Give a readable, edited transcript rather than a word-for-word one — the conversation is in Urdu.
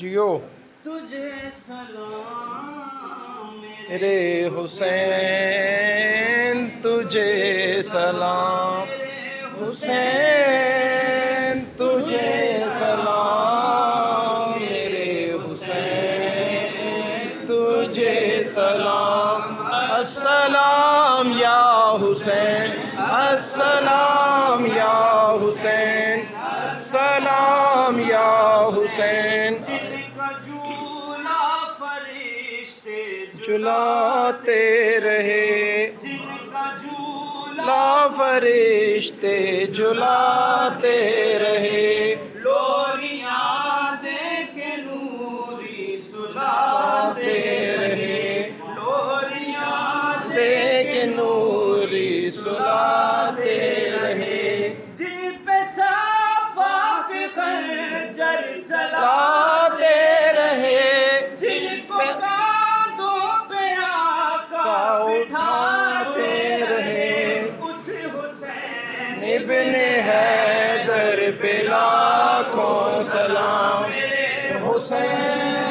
جیو تجھے سلام میرے حسین، تجھے سلام حسین، تجھے سلام میرے حسین، تجھے سلام۔ السلام یا حسین، السلام یا حسین، السلام یا حسین۔ جن کا جھولا فرشتے جلاتے رہے، جن کا جھولا لا فرشتے جلاتے رہے، لوریاں دے کے نوری سلاتے رہے، لوریاں دے کے نوری سلاتے رہے، جن پہ صافاق خنجر چلاتے لاتے رہے، جن کو کاندھوں پہ آقا اٹھاتے رہے۔ اس حسین ابن حیدر پہ لاکھوں سلام، حسین